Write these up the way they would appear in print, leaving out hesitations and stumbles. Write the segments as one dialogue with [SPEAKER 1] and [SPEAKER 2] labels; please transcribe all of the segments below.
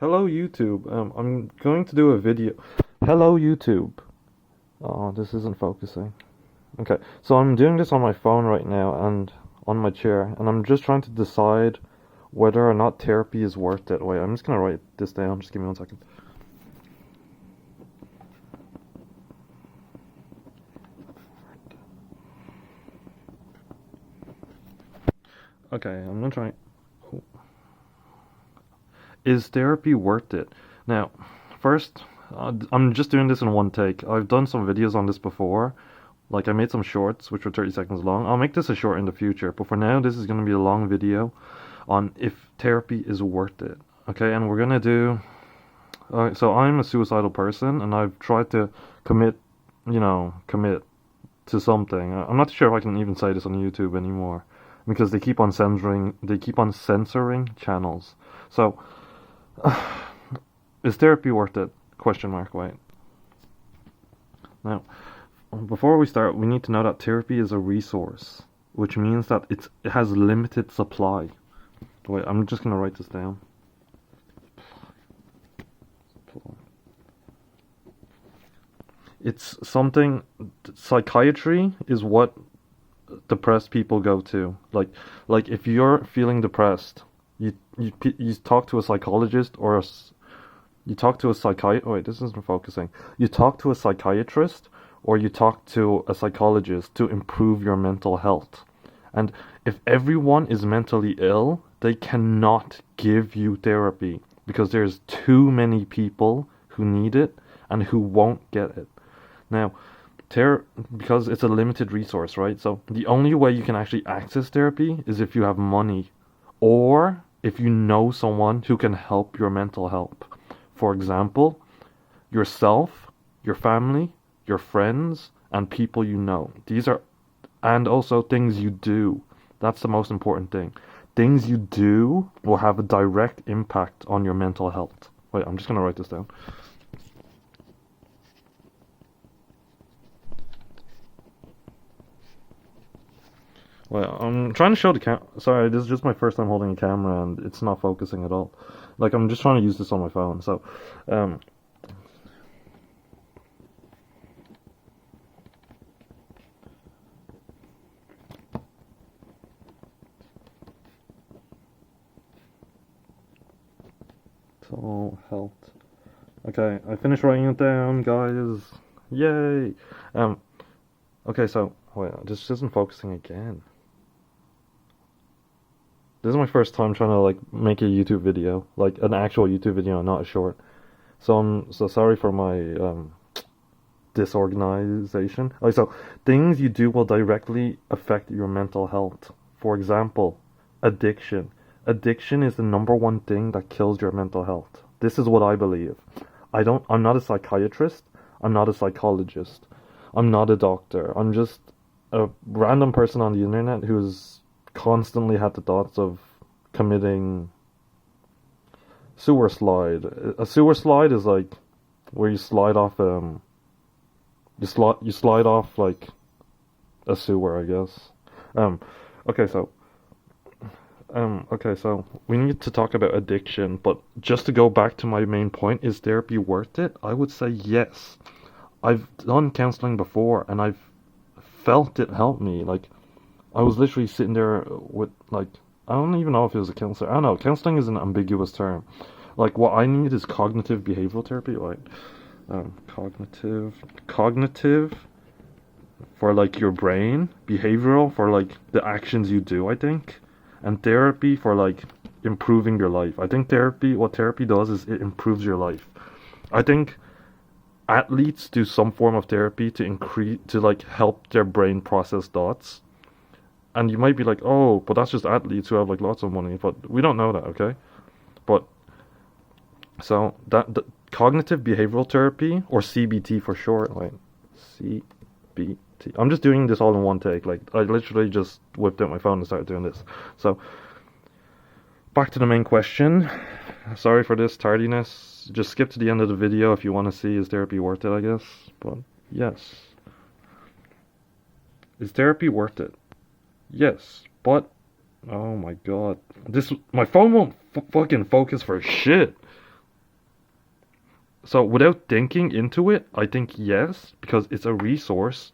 [SPEAKER 1] Hello YouTube. I'm going to do a video. Hello YouTube. Oh, this isn't focusing. Okay, so I'm doing this on my phone right now and on my chair, and I'm just trying to decide whether or not therapy is worth it. Wait, I'm just gonna write this down. Just give me 1 second. Okay, I'm gonna try. Is therapy worth it? Now, first, I'm just doing this in one take. I've done some videos on this before. Like, I made some shorts, which were 30 seconds long. I'll make this a short in the future, but for now, this is going to be a long video on if therapy is worth it. Okay, and we're going to do... so I'm a suicidal person, and I've tried to commit, commit to something. I'm not sure if I can even say this on YouTube anymore, because they keep on censoring channels. So, is therapy worth it? Question mark, wait. Now, before we start, we need to know that therapy is a resource, which means that it has limited supply. Wait, I'm just gonna write this down. It's something, psychiatry is what depressed people go to. Like if you're feeling depressed, you talk to a psychologist or you talk to a psychiatrist. Wait, this isn't focusing. You talk to a psychiatrist or you talk to a psychologist to improve your mental health. And if everyone is mentally ill, they cannot give you therapy because there's too many people who need it and who won't get it. Now, because it's a limited resource, right? So the only way you can actually access therapy is if you have money or if you know someone who can help your mental health. For example, yourself, your family, your friends, and people you know. And also things you do. That's the most important thing. Things you do will have a direct impact on your mental health. Wait, I'm just gonna write this down. Well, I'm trying to show the Sorry, this is just my first time holding a camera and it's not focusing at all. Like, I'm just trying to use this on my phone, so... So, health. Okay, I finished writing it down, guys. Yay! Okay, so... Wait, this isn't focusing again. This is my first time trying to like make a YouTube video, like an actual YouTube video, not a short. So I'm so sorry for my disorganization. Like, so things you do will directly affect your mental health. For example, addiction. Addiction is the #1 thing that kills your mental health. This is what I believe. I'm not a psychiatrist. I'm not a psychologist. I'm not a doctor. I'm just a random person on the internet who's constantly had the thoughts of committing sewer slide. A sewer slide is like where you slide off you slide off like a sewer, I guess. Okay, so we need to talk about addiction, but just to go back to my main point, is therapy worth it? I would say yes. I've done counseling before and I've felt it help me. Like, I was literally sitting there with, like, I don't even know if it was a counselor. I don't know. Counseling is an ambiguous term. Like, what I need is cognitive behavioral therapy. Like, cognitive for, like, your brain. Behavioral for, like, the actions you do, I think. And therapy for, like, improving your life. I think what therapy does is it improves your life. I think athletes do some form of therapy to like help their brain process thoughts. And you might be like, oh, but that's just athletes who have like lots of money, but we don't know that, okay? But so the cognitive behavioral therapy, or CBT for short, like CBT. I'm just doing this all in one take. Like, I literally just whipped out my phone and started doing this. So back to the main question. Sorry for this tardiness. Just skip to the end of the video if you want to see is therapy worth it, I guess. But yes. Is therapy worth it? Yes. But oh my god. My phone won't fucking focus for shit. So without thinking into it, I think yes, because it's a resource.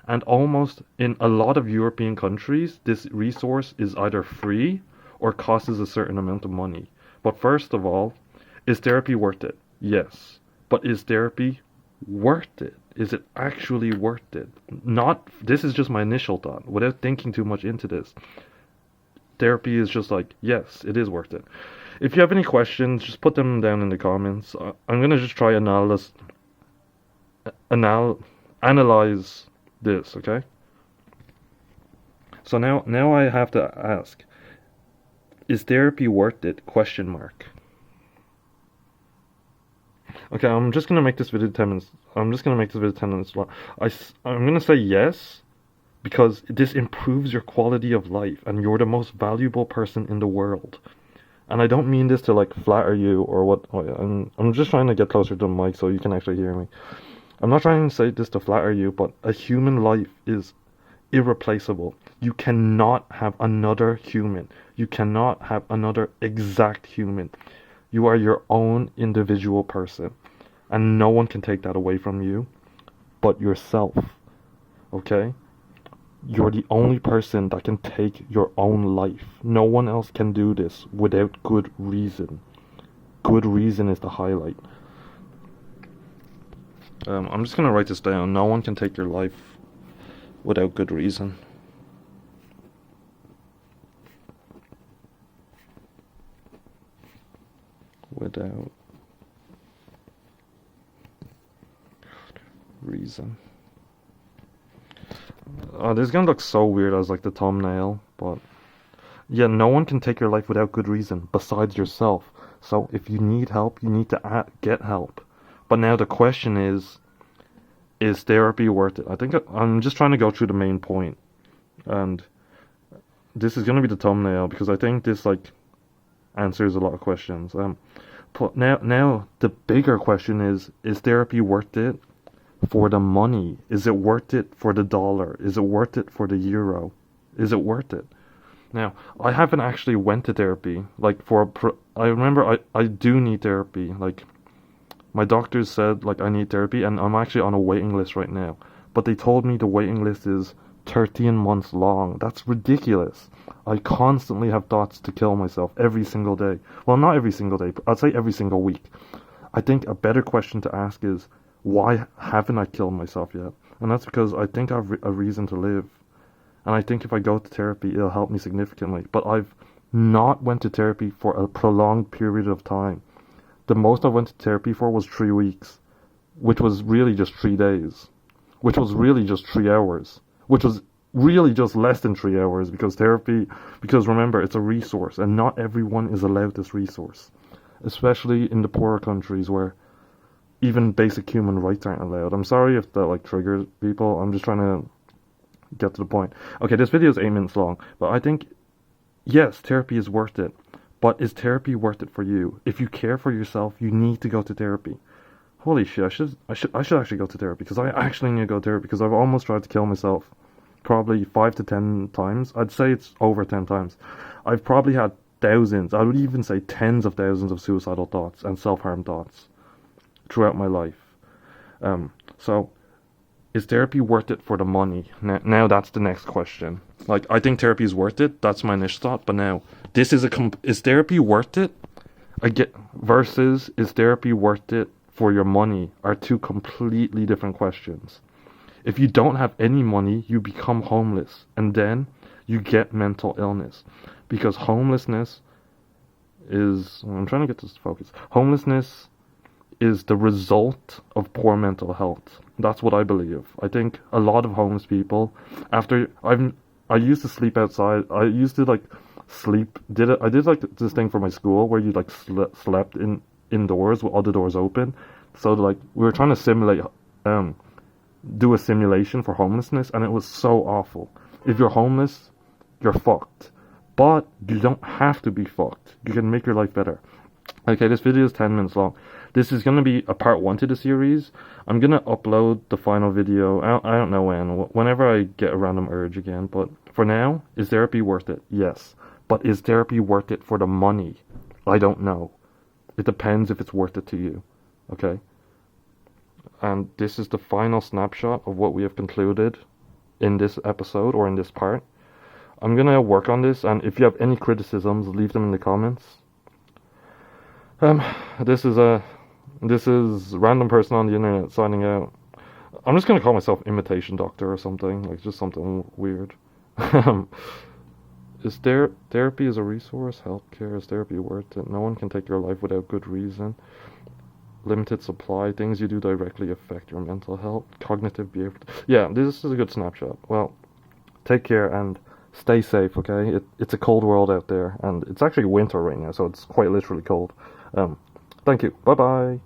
[SPEAKER 1] And almost in a lot of European countries, this resource is either free or costs a certain amount of money. But first of all, is therapy worth it? Yes. But is therapy worth it? Is it actually worth it? Not, this is just my initial thought, without thinking too much into this. Therapy is just like, yes, it is worth it. If you have any questions, just put them down in the comments. I'm gonna just try analyze this, okay? So now I have to ask, is therapy worth it? Question mark. Okay, I'm just gonna make this video 10 minutes. I'm just gonna make this video 10 minutes long. I'm gonna say yes, because this improves your quality of life, and you're the most valuable person in the world. And I don't mean this to like flatter you or what. I'm just trying to get closer to the mic so you can actually hear me. I'm not trying to say this to flatter you, but a human life is irreplaceable. You cannot have another human. You cannot have another exact human. You are your own individual person, and no one can take that away from you but yourself. Okay? You're the only person that can take your own life. No one else can do this without good reason. Good reason is the highlight. I'm just gonna write this down. No one can take your life without good reason. Without reason. This is gonna look so weird as like the thumbnail, but yeah, no one can take your life without good reason besides yourself. So if you need help, you need to get help. But now the question is therapy worth it? I think I'm just trying to go through the main point, and this is gonna be the thumbnail because I think this like answers a lot of questions. Now the bigger question is therapy worth it for the money? Is it worth it for the dollar? Is it worth it for the euro? Is it worth it? Now, I haven't actually went to therapy. Like I remember I do need therapy. Like my doctors said like I need therapy, and I'm actually on a waiting list right now. But they told me the waiting list is 13 months long. That's ridiculous. I constantly have thoughts to kill myself every single day. Well, not every single day, but I'd say every single week. I think a better question to ask is, why haven't I killed myself yet? And that's because I think I have a reason to live. And I think if I go to therapy, it'll help me significantly. But I've not went to therapy for a prolonged period of time. The most I went to therapy for was 3 weeks, which was really just 3 days, which was really just 3 hours, which was really just less than 3 hours because remember, it's a resource and not everyone is allowed this resource, especially in the poorer countries where even basic human rights aren't allowed. I'm sorry if that like triggers people. I'm just trying to get to the point. Okay, this video is 8 minutes long, but I think yes, therapy is worth it. But is therapy worth it for you? If you care for yourself, you need to go to therapy. Holy shit, I should actually go to therapy because I actually need to go to therapy because I've almost tried to kill myself. Probably 5 to 10 times. I'd say it's over 10 times. I've probably had thousands, I would even say tens of thousands of suicidal thoughts and self-harm thoughts throughout my life. So is therapy worth it for the money? Now that's the next question. Like, I think therapy is worth it. That's my initial thought. But now, this is is therapy worth it? Versus is therapy worth it for your money are two completely different questions. If you don't have any money, you become homeless, and then you get mental illness, because homelessness is, I'm trying to get this to focus. Homelessness is the result of poor mental health. That's what I believe. I think a lot of homeless people, I used to sleep outside. I used to like sleep. I did like this thing for my school where you like slept indoors with all the doors open. So like we were trying to simulate, do a simulation for homelessness, and it was so awful. If you're homeless, you're fucked. But you don't have to be fucked. You can make your life better. Okay, this video is 10 minutes long. This is going to be a part 1 to the series. I'm going to upload the final video. I don't know when. Whenever I get a random urge again. But for now, is therapy worth it? Yes. But is therapy worth it for the money? I don't know. It depends if it's worth it to you. Okay? and this is the final snapshot of what we have concluded in this episode or in this part. I'm gonna work on this, and if you have any criticisms, leave them in the comments. This is random person on the internet signing out. I'm just gonna call myself Imitation Doctor or something, like just something weird. Is therapy is a resource? Healthcare, is therapy worth it? No one can take your life without good reason. Limited supply. Things you do directly affect your mental health. Cognitive behavior. Yeah, this is a good snapshot. Well, take care and stay safe, okay? It's a cold world out there, and it's actually winter right now, so it's quite literally cold. Thank you. Bye-bye.